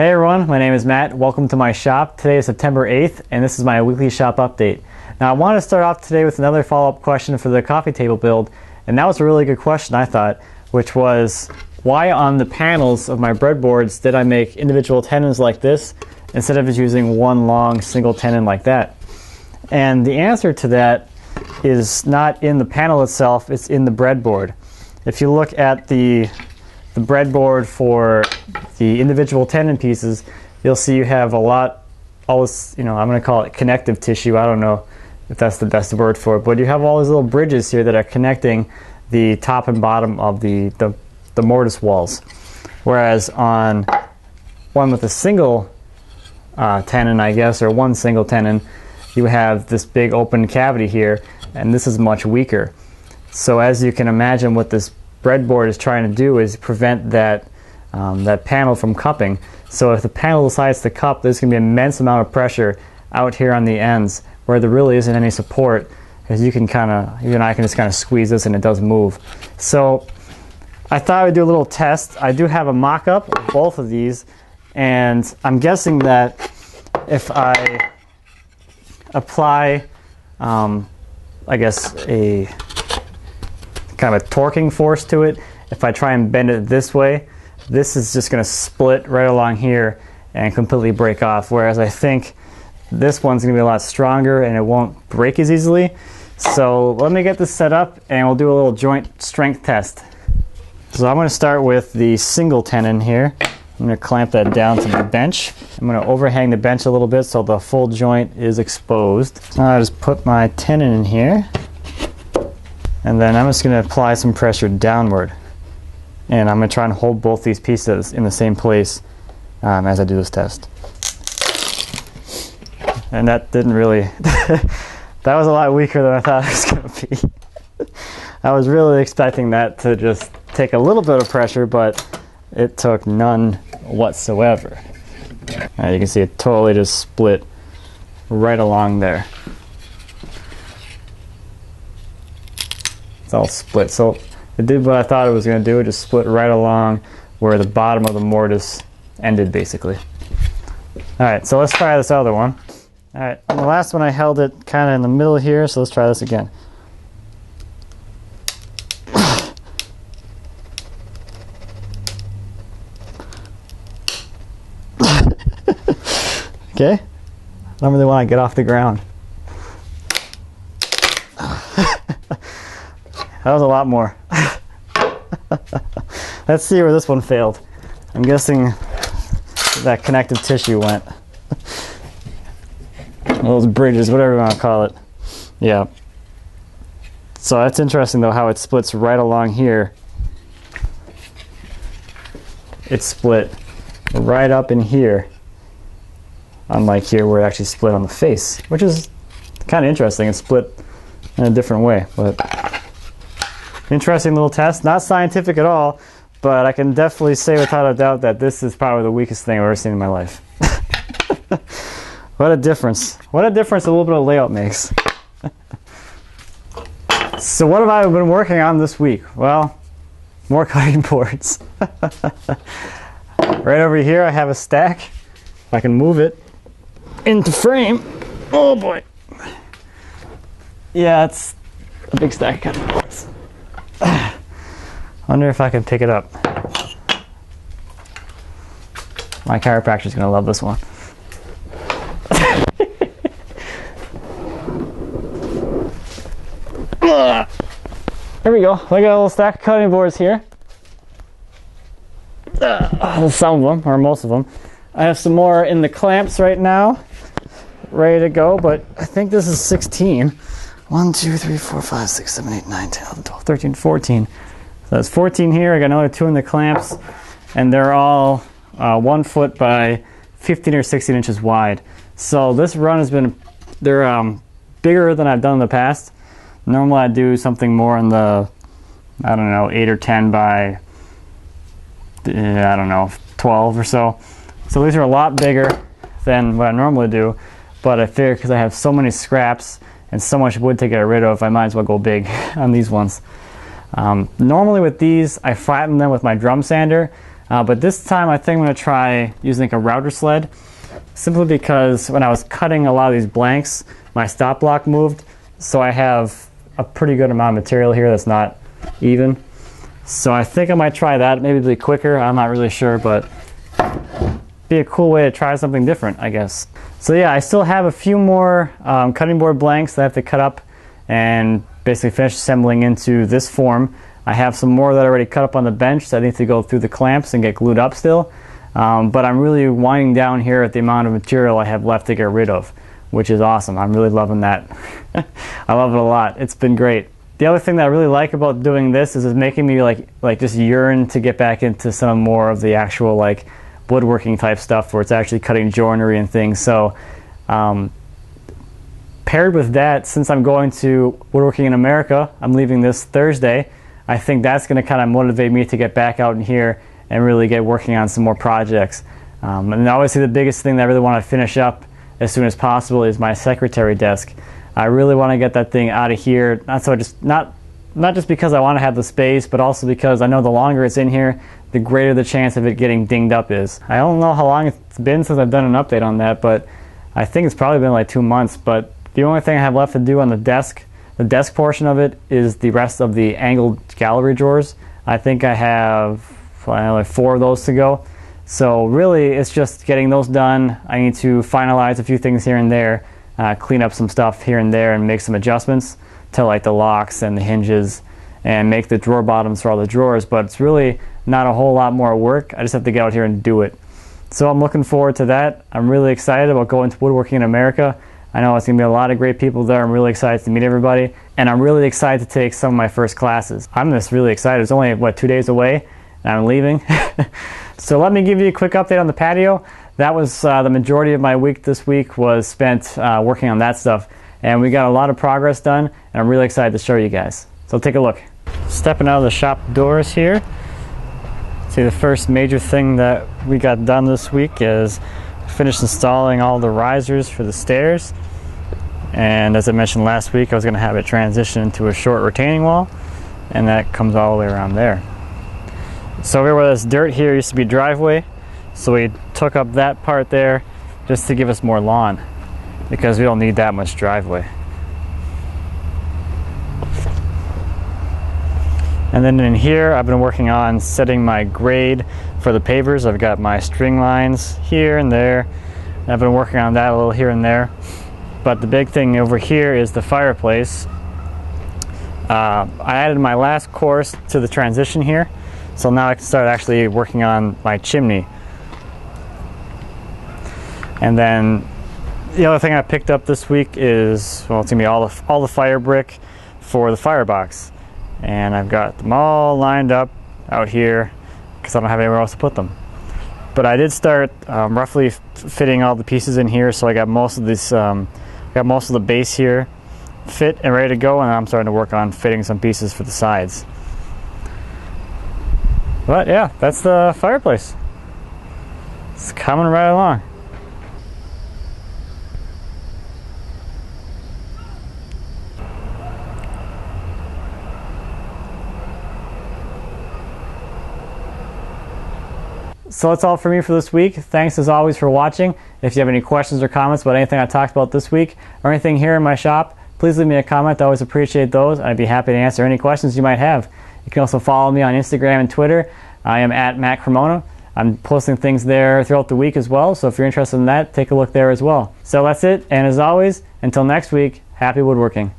Hey everyone, my name is Matt. Welcome to my shop. Today is September 8th and this is my weekly shop update. Now I want to start off today with another follow-up question for the coffee table build, and that was a really good question I thought, which was why on the panels of my breadboards did I make individual tenons like this instead of just using one long single tenon like that? And the answer to that is not in the panel itself, it's in the breadboard. If you look at the breadboard for the individual tenon pieces, you'll see you have all this, I'm going to call it connective tissue. I don't know if that's the best word for it, but you have all these little bridges here that are connecting the top and bottom of the mortise walls. Whereas on one with a single tenon, I guess, or one single tenon, you have this big open cavity here, and this is much weaker. So as you can imagine, what this breadboard is trying to do is prevent that panel from cupping. So if the panel decides to cup, there's going to be an immense amount of pressure out here on the ends where there really isn't any support, because you and I can just kind of squeeze this and it does move. So I thought I would do a little test. I do have a mock-up of both of these, and I'm guessing that if I apply, I guess, a kind of a torquing force to it, if I try and bend it this way, this is just going to split right along here and completely break off, whereas I think this one's going to be a lot stronger and it won't break as easily. So let me get this set up and we'll do a little joint strength test. So I'm going to start with the single tenon here. I'm going to clamp that down to the bench. I'm going to overhang the bench a little bit so the full joint is exposed. So I'll just put my tenon in here, and then I'm just going to apply some pressure downward. And I'm going to try and hold both these pieces in the same place as I do this test. And that didn't really, that was a lot weaker than I thought it was going to be. I was really expecting that to just take a little bit of pressure, but it took none whatsoever. You can see it totally just split right along there. It's all split. So it did what I thought it was going to do. It just split right along where the bottom of the mortise ended, basically. Alright, so let's try this other one. Alright, the last one I held it kind of in the middle here, so let's try this again. Okay, I don't really want to get off the ground. That was a lot more. Let's see where this one failed. I'm guessing that connective tissue went. Those bridges, whatever you want to call it. Yeah. So that's interesting though, how it splits right along here. It split right up in here. Unlike here where it actually split on the face, which is kind of interesting. It split in a different way, but interesting little test. Not scientific at all, but I can definitely say without a doubt that this is probably the weakest thing I've ever seen in my life. What a difference. What a difference a little bit of layout makes. So what have I been working on this week? Well, more cutting boards. Right over here I have a stack. If I can move it into frame. Oh boy. Yeah, it's a big stack of cutting boards. Wonder if I can pick it up. My chiropractor's gonna love this one. There we go. I got a little stack of cutting boards here. Some of them, or most of them. I have some more in the clamps right now, ready to go, but I think this is 16. 1, 2, 3, 4, 5, 6, 7, 8, 9, 10, 11, 12, 13, 14. So that's 14 here. I got another 2 in the clamps, and they're all 1 foot by 15 or 16 inches wide. So this run has been, they're bigger than I've done in the past. Normally I do something more in the, 8 or 10 by, 12 or so. So these are a lot bigger than what I normally do, but I figure because I have so many scraps and so much wood to get rid of, I might as well go big on these ones. Normally with these, I flatten them with my drum sander. But this time I think I'm going to try using like a router sled, simply because when I was cutting a lot of these blanks, my stop block moved, so I have a pretty good amount of material here that's not even. So I think I might try that. Maybe it'll be quicker, I'm not really sure, but be a cool way to try something different, I guess. So yeah, I still have a few more cutting board blanks that I have to cut up and basically finish assembling into this form. I have some more that I already cut up on the bench that I need to go through the clamps and get glued up still. But I'm really winding down here at the amount of material I have left to get rid of, which is awesome. I'm really loving that. I love it a lot. It's been great. The other thing that I really like about doing this is it's making me like just yearn to get back into some more of the actual like woodworking type stuff where it's actually cutting joinery and things. So paired with that, since I'm going to Woodworking in America, I'm leaving this Thursday, I think that's going to kind of motivate me to get back out in here and really get working on some more projects. And obviously the biggest thing that I really want to finish up as soon as possible is my secretary desk. I really want to get that thing out of here, not just because I want to have the space, but also because I know the longer it's in here, the greater the chance of it getting dinged up is. I don't know how long it's been since I've done an update on that, but I think it's probably been like 2 months. But the only thing I have left to do on the desk portion of it, is the rest of the angled gallery drawers. I think I have like 4 of those to go. So really it's just getting those done. I need to finalize a few things here and there, clean up some stuff here and there and make some adjustments to like the locks and the hinges and make the drawer bottoms for all the drawers, but it's really not a whole lot more work. I just have to get out here and do it. So I'm looking forward to that. I'm really excited about going to Woodworking in America. I know it's going to be a lot of great people there. I'm really excited to meet everybody, and I'm really excited to take some of my first classes. I'm just really excited. It's only, 2 days away, and I'm leaving. So let me give you a quick update on the patio. That was the majority of my week this week was spent working on that stuff, and we got a lot of progress done, and I'm really excited to show you guys. So take a look. Stepping out of the shop doors here. See, the first major thing that we got done this week is finished installing all the risers for the stairs. And as I mentioned last week, I was going to have it transition into a short retaining wall, and that comes all the way around there. So over where this dirt here used to be driveway, so we took up that part there just to give us more lawn, because we don't need that much driveway. And then in here, I've been working on setting my grade for the pavers. I've got my string lines here and there. I've been working on that a little here and there. But the big thing over here is the fireplace. I added my last course to the transition here, so now I can start actually working on my chimney. And then the other thing I picked up this week is, well, it's gonna be all the fire brick for the firebox. And I've got them all lined up out here because I don't have anywhere else to put them. But I did start roughly fitting all the pieces in here, so I got most of this, got most of the base here fit and ready to go, and I'm starting to work on fitting some pieces for the sides. But yeah, that's the fireplace. It's coming right along. So that's all for me for this week. Thanks as always for watching. If you have any questions or comments about anything I talked about this week or anything here in my shop, please leave me a comment. I always appreciate those. I'd be happy to answer any questions you might have. You can also follow me on Instagram and Twitter. I am at Matt Cremona. I'm posting things there throughout the week as well, so if you're interested in that, take a look there as well. So that's it, and as always, until next week, happy woodworking.